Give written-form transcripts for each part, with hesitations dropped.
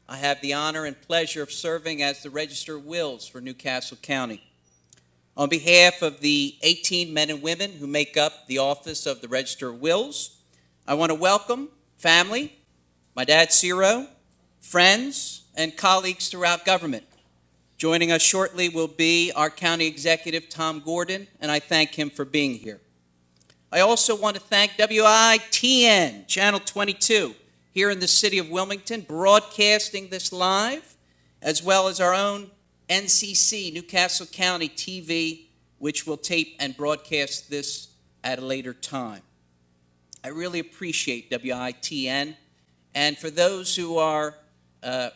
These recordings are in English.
I have the honor and pleasure of serving as the Register of Wills for Newcastle County. On behalf of the 18 men and women who make up the office of the Register of Wills, I want to welcome family, my dad Ciro, friends, and colleagues throughout government. Joining us shortly will be our County Executive, Tom Gordon, and I thank him for being here. I also want to thank WITN, Channel 22, here in the city of Wilmington, broadcasting this live, as well as our own NCC, Newcastle County TV, which will tape and broadcast this at a later time. I really appreciate WITN, and for those who are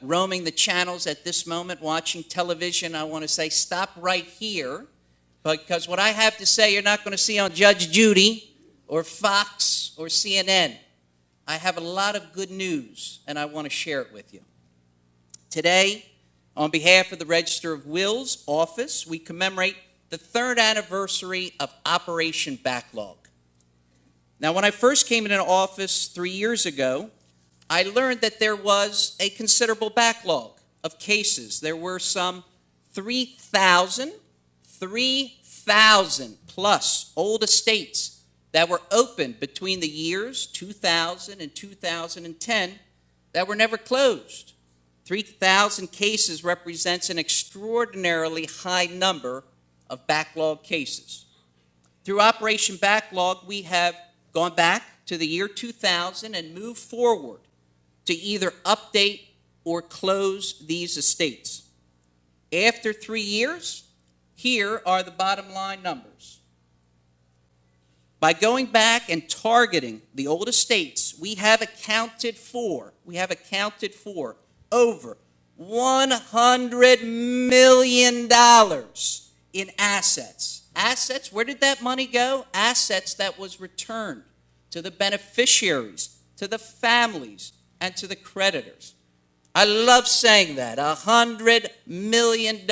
roaming the channels at this moment, watching television, I want to say stop right here, because what I have to say you're not going to see on Judge Judy or Fox or CNN. I have a lot of good news, and I want to share it with you. Today, on behalf of the Register of Wills office, we commemorate the 3rd anniversary of Operation Backlog. Now, when I first came into office 3 years ago, I learned that there was a considerable backlog of cases. There were some 3,000 plus old estates that were opened between the years 2000 and 2010 that were never closed. 3,000 cases represents an extraordinarily high number of backlog cases. Through Operation Backlog, we have gone back to the year 2000 and moved forward to either update or close these estates. After 3 years, here are the bottom line numbers. By going back and targeting the old estates, we have accounted for over $100 million in assets. Assets, where did that money go? Assets that was returned to the beneficiaries, to the families, and to the creditors. I love saying that. $100 million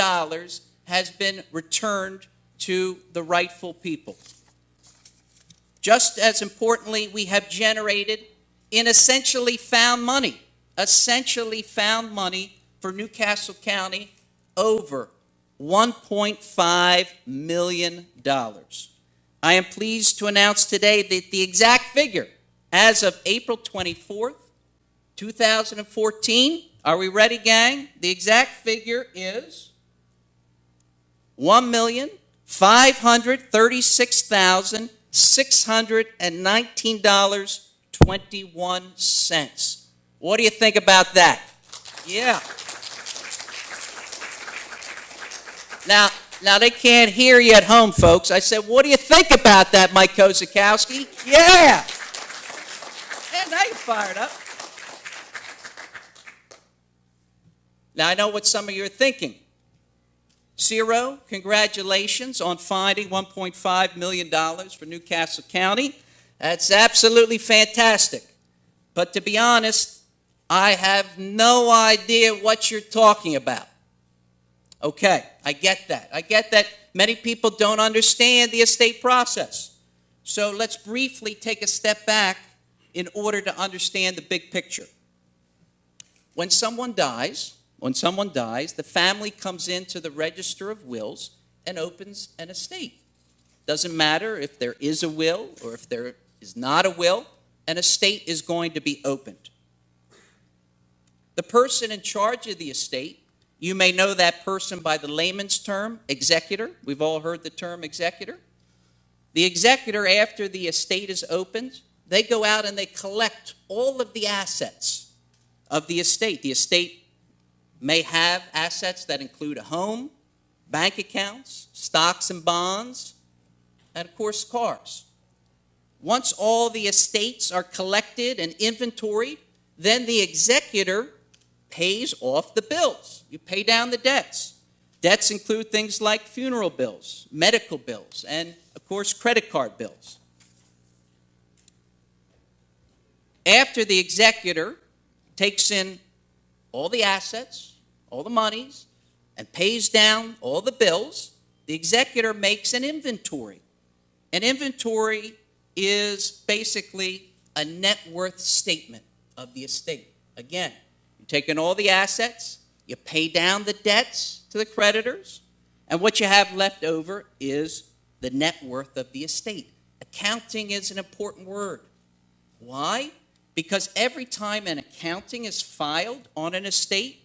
has been returned to the rightful people. Just as importantly, we have generated in essentially found money for Newcastle County, over $1.5 million. I am pleased to announce today that the exact figure, as of April 24th, 2014, are we ready, gang? The exact figure is $1,536,619.21. What do you think about that? Yeah. Now they can't hear you at home, folks. I said, what do you think about that, Mike Kozakowski? Yeah. And now you're fired up. Now I know what some of you are thinking. Ciro, congratulations on finding $1.5 million for Newcastle County. That's absolutely fantastic. But to be honest, I have no idea what you're talking about. Okay, I get that. I get that many people don't understand the estate process. So let's briefly take a step back in order to understand the big picture. When someone dies, the family comes into the Register of Wills and opens an estate. Doesn't matter if there is a will or if there is not a will, an estate is going to be opened. The person in charge of the estate, you may know that person by the layman's term, executor. We've all heard the term executor. The executor, after the estate is opened, they go out and they collect all of the assets of the estate. The estate may have assets that include a home, bank accounts, stocks and bonds, and of course cars. Once all the estates are collected and inventoried, then the executor pays off the bills. You pay down the debts. Debts include things like funeral bills, medical bills, and of course credit card bills. After the executor takes in all the assets, all the monies, and pays down all the bills, the executor makes an inventory. An inventory is basically a net worth statement of the estate. Again, You take in all the assets, you pay down the debts to the creditors, and what you have left over is the net worth of the estate. Accounting is an important word. Why? Because every time an accounting is filed on an estate,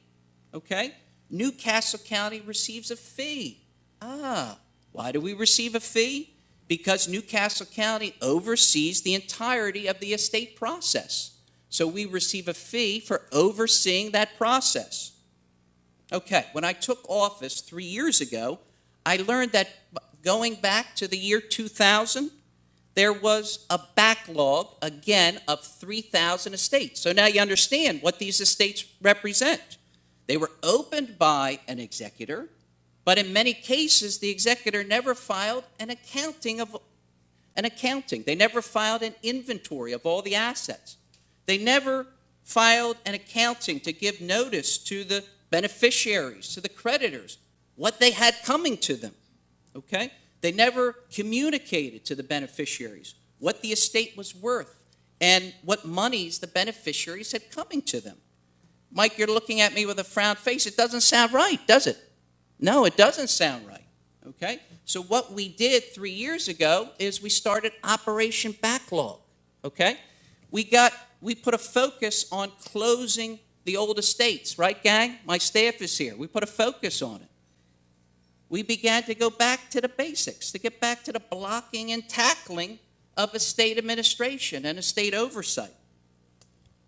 okay, Newcastle County receives a fee. Why do we receive a fee? Because Newcastle County oversees the entirety of the estate process. So we receive a fee for overseeing that process. Okay, when I took office 3 years ago, I learned that going back to the year 2000, there was a backlog, again, of 3,000 estates. So now you understand what these estates represent. They were opened by an executor, but in many cases, the executor never filed an accounting. They never filed an inventory of all the assets. They never filed an accounting to give notice to the beneficiaries, to the creditors, what they had coming to them, okay? They never communicated to the beneficiaries what the estate was worth and what monies the beneficiaries had coming to them. Mike, you're looking at me with a frown face. It doesn't sound right, does it? No, it doesn't sound right, okay? So what we did 3 years ago is we started Operation Backlog, okay? We put a focus on closing the old estates, right, gang? My staff is here. We put a focus on it. We began to go back to the basics, to get back to the blocking and tackling of estate administration and estate oversight.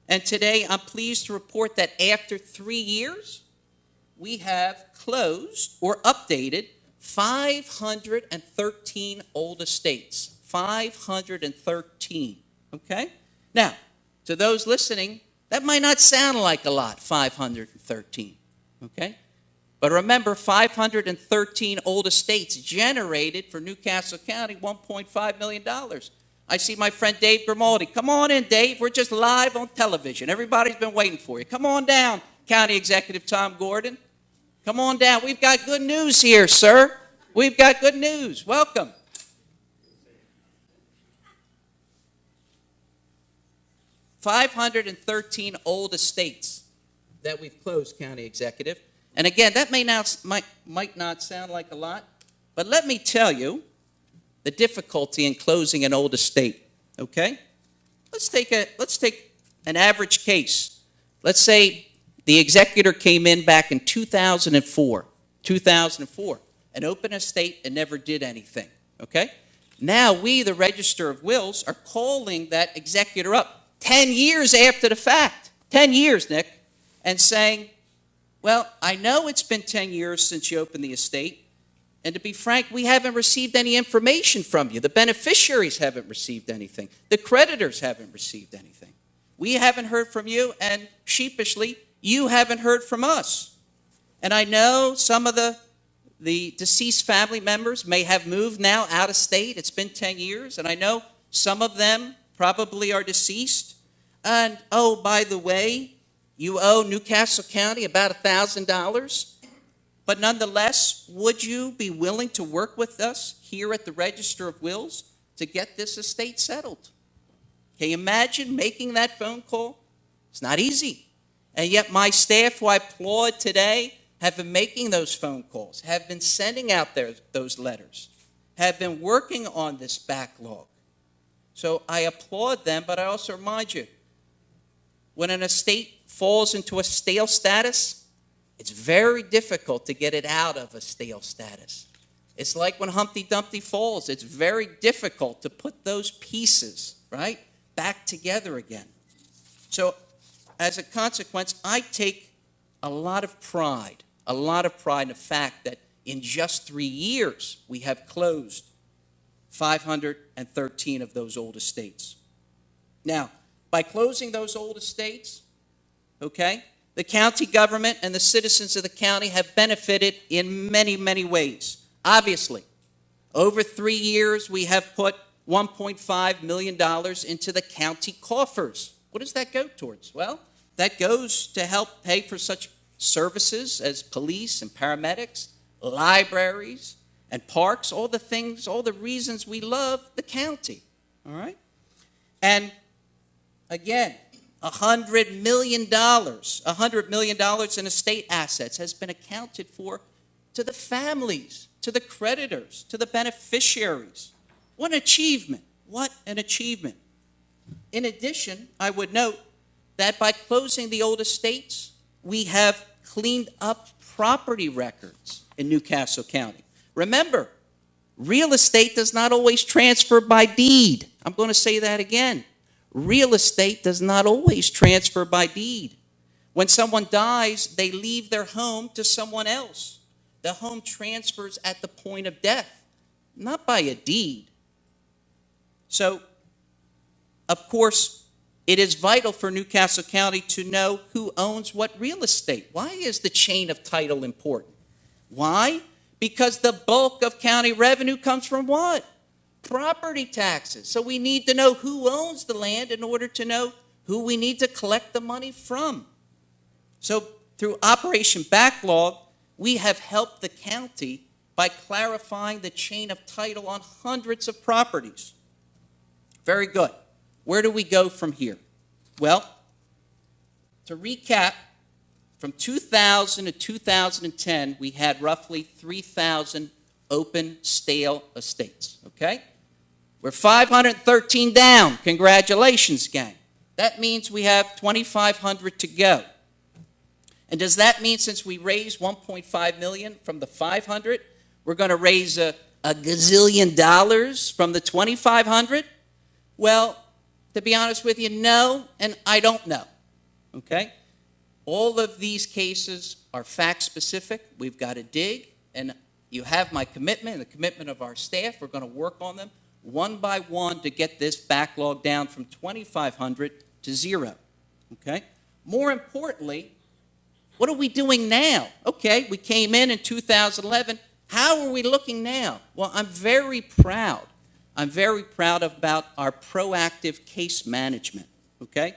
And today, I'm pleased to report that after 3 years, we have closed or updated 513 old estates. 513, okay? Now, to those listening, that might not sound like a lot, 513, okay? But remember, 513 old estates generated for Newcastle County $1.5 million. I see my friend Dave Grimaldi. Come on in, Dave. We're just live on television. Everybody's been waiting for you. Come on down, County Executive Tom Gordon. Come on down. We've got good news here, sir. We've got good news. Welcome. 513 old estates that we've closed, County Executive. And again, that might not sound like a lot, but let me tell you the difficulty in closing an old estate, okay? Let's take an average case. Let's say the executor came in back in 2004, an open estate and never did anything, okay? Now we, the Register of Wills, are calling that executor up 10 years after the fact, 10 years, Nick, and saying, well, I know it's been 10 years since you opened the estate, and to be frank, we haven't received any information from you. The beneficiaries haven't received anything. The creditors haven't received anything. We haven't heard from you, and sheepishly, you haven't heard from us. And I know some of the deceased family members may have moved now out of state. It's been 10 years, and I know some of them probably are deceased. And, oh, by the way, you owe Newcastle County about $1,000. But nonetheless, would you be willing to work with us here at the Register of Wills to get this estate settled? Can you imagine making that phone call? It's not easy. And yet my staff, who I applaud today, have been making those phone calls, have been sending out those letters, have been working on this backlog. So I applaud them, but I also remind you, when an estate falls into a stale status, it's very difficult to get it out of a stale status. It's like when Humpty Dumpty falls. It's very difficult to put those pieces, right, back together again. So as a consequence, I take a lot of pride in the fact that in just 3 years, we have closed 513 of those old estates. Now, by closing those old estates, okay, the county government and the citizens of the county have benefited in many, many ways. Obviously, over 3 years, we have put $1.5 million into the county coffers. What does that go towards? Well, that goes to help pay for such services as police and paramedics, libraries and parks, all the things, all the reasons we love the county, all right? And again, $100 million, $100 million in estate assets has been accounted for to the families, to the creditors, to the beneficiaries. What an achievement. What an achievement. In addition, I would note that by closing the old estates, we have cleaned up property records in New Castle County. Remember, real estate does not always transfer by deed. I'm going to say that again. Real estate does not always transfer by deed. When someone dies, they leave their home to someone else. The home transfers at the point of death, not by a deed. So, of course, it is vital for New Castle County to know who owns what real estate. Why is the chain of title important? Why? Because the bulk of county revenue comes from what? Property taxes. So we need to know who owns the land in order to know who we need to collect the money from. So through Operation Backlog, we have helped the county by clarifying the chain of title on hundreds of properties. Very good. Where do we go from here? Well, to recap, from 2000 to 2010, we had roughly 3,000 open, stale estates, okay? We're 513 down. Congratulations, gang. That means we have 2,500 to go. And does that mean since we raised $1.5 million from the 500, we're going to raise a gazillion dollars from the 2,500? Well, to be honest with you, no, and I don't know, okay? All of these cases are fact-specific. We've got to dig, and you have my commitment and the commitment of our staff. We're going to work on them one by one to get this backlog down from 2,500 to 0, okay? More importantly, what are we doing now? Okay, we came in 2011. How are we looking now? Well, I'm very proud. I'm very proud about our proactive case management, okay?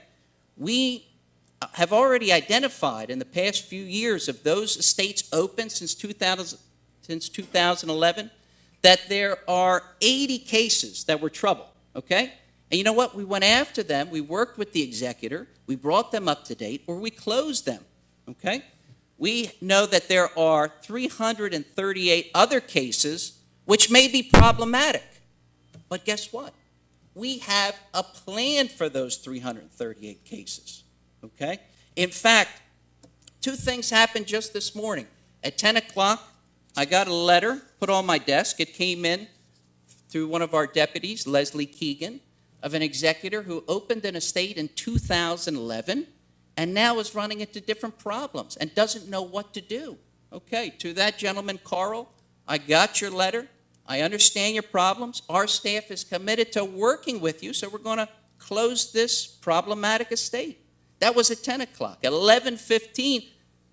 We have already identified in the past few years of those estates open since 2011 that there are 80 cases that were trouble, okay? And you know what? We went after them. We worked with the executor. We brought them up to date, or we closed them, okay? We know that there are 338 other cases which may be problematic. But guess what? We have a plan for those 338 cases, okay? In fact, two things happened just this morning. At 10 o'clock, I got a letter put on my desk. It came in through one of our deputies, Leslie Keegan, of an executor who opened an estate in 2011 and now is running into different problems and doesn't know what to do. Okay, to that gentleman, Carl, I got your letter. I understand your problems. Our staff is committed to working with you, so we're going to close this problematic estate. That was at 10 o'clock. At 11:15,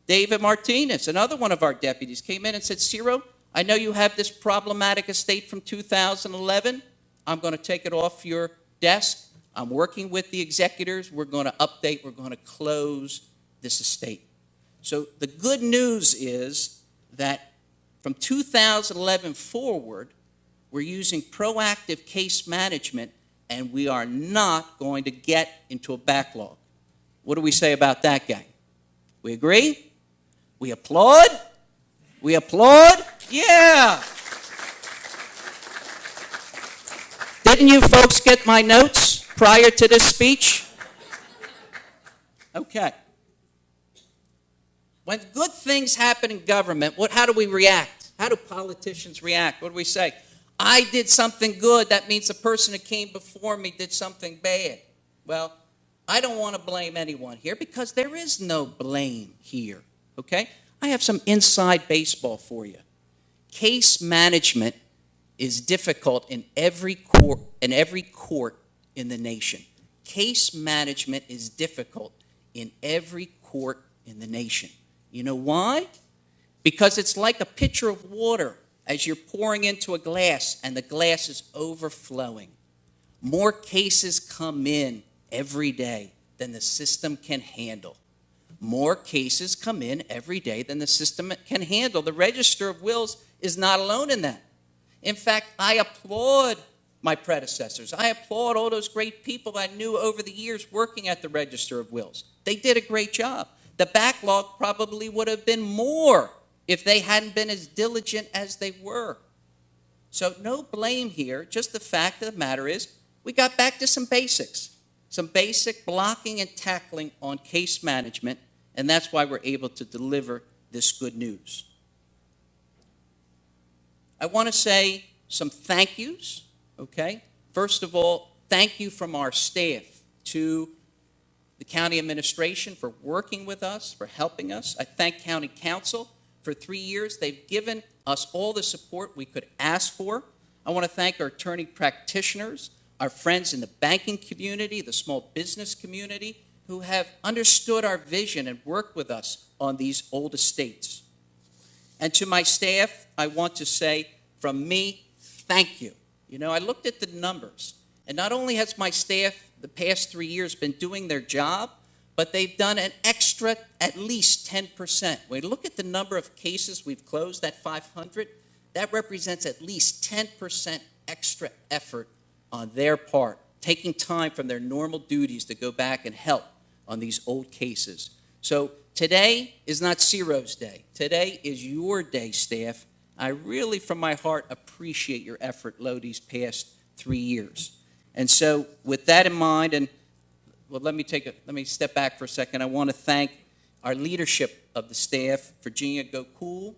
David Martinez, another one of our deputies, came in and said, Ciro, I know you have this problematic estate from 2011. I'm going to take it off your desk. I'm working with the executors. We're going to update. We're going to close this estate. So the good news is that from 2011 forward, we're using proactive case management, and we are not going to get into a backlog. What do we say about that, gang? We agree? We applaud? We applaud? Yeah! Didn't you folks get my notes prior to this speech? Okay. When good things happen in government, how do we react? How do politicians react? What do we say? I did something good. That means the person that came before me did something bad. Well, I don't want to blame anyone here because there is no blame here, okay? I have some inside baseball for you. Case management is difficult in every court in the nation. Case management is difficult in every court in the nation. You know why? Because it's like a pitcher of water as you're pouring into a glass and the glass is overflowing. More cases come in every day than the system can handle. More cases come in every day than the system can handle. The Register of Wills is not alone in that. In fact, I applaud my predecessors. I applaud all those great people I knew over the years working at the Register of Wills. They did a great job. The backlog probably would have been more if they hadn't been as diligent as they were. So no blame here. Just the fact of the matter is we got back to some basics, some basic blocking and tackling on case management, and that's why we're able to deliver this good news. I want to say some thank yous, okay? First of all, thank you from our staff to the county administration for working with us, for helping us. I thank county council. For 3 years, they've given us all the support we could ask for. I want to thank our attorney practitioners, our friends in the banking community, the small business community, who have understood our vision and worked with us on these old estates. And to my staff, I want to say, from me, thank you. You know, I looked at the numbers, and not only has my staff the past 3 years been doing their job, but they've done an extra at least 10%. When we look at the number of cases we've closed, that 500, that represents at least 10% extra effort on their part, taking time from their normal duties to go back and help on these old cases. So today is not Ciro's day. Today is your day, staff. I really, from my heart, appreciate your effort, these past 3 years. And so with that in mind, and well, let me step back for a second. I want to thank our leadership of the staff, Virginia Gokul,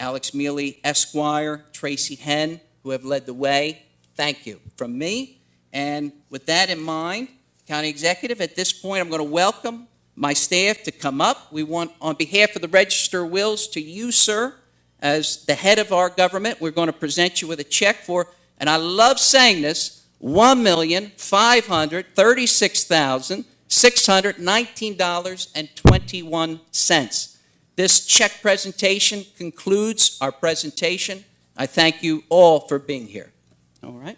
Alex Mealy, Esquire, Tracy Henn, who have led the way. Thank you from me. And with that in mind, County Executive, at this point, I'm going to welcome my staff to come up. We want, on behalf of the Register of Wills, to you, sir, as the head of our government, we're going to present you with a check for, and I love saying this, $1,536,619.21. This check presentation concludes our presentation. I thank you all for being here. All right.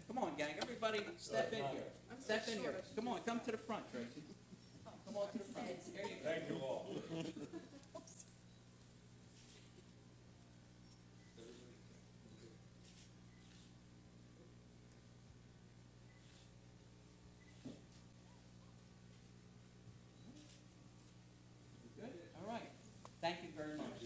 Come on, gang. Everybody step in here. Step in here. Come on, come to the front, Tracy. Come on to the front. Here you go. Thank you all.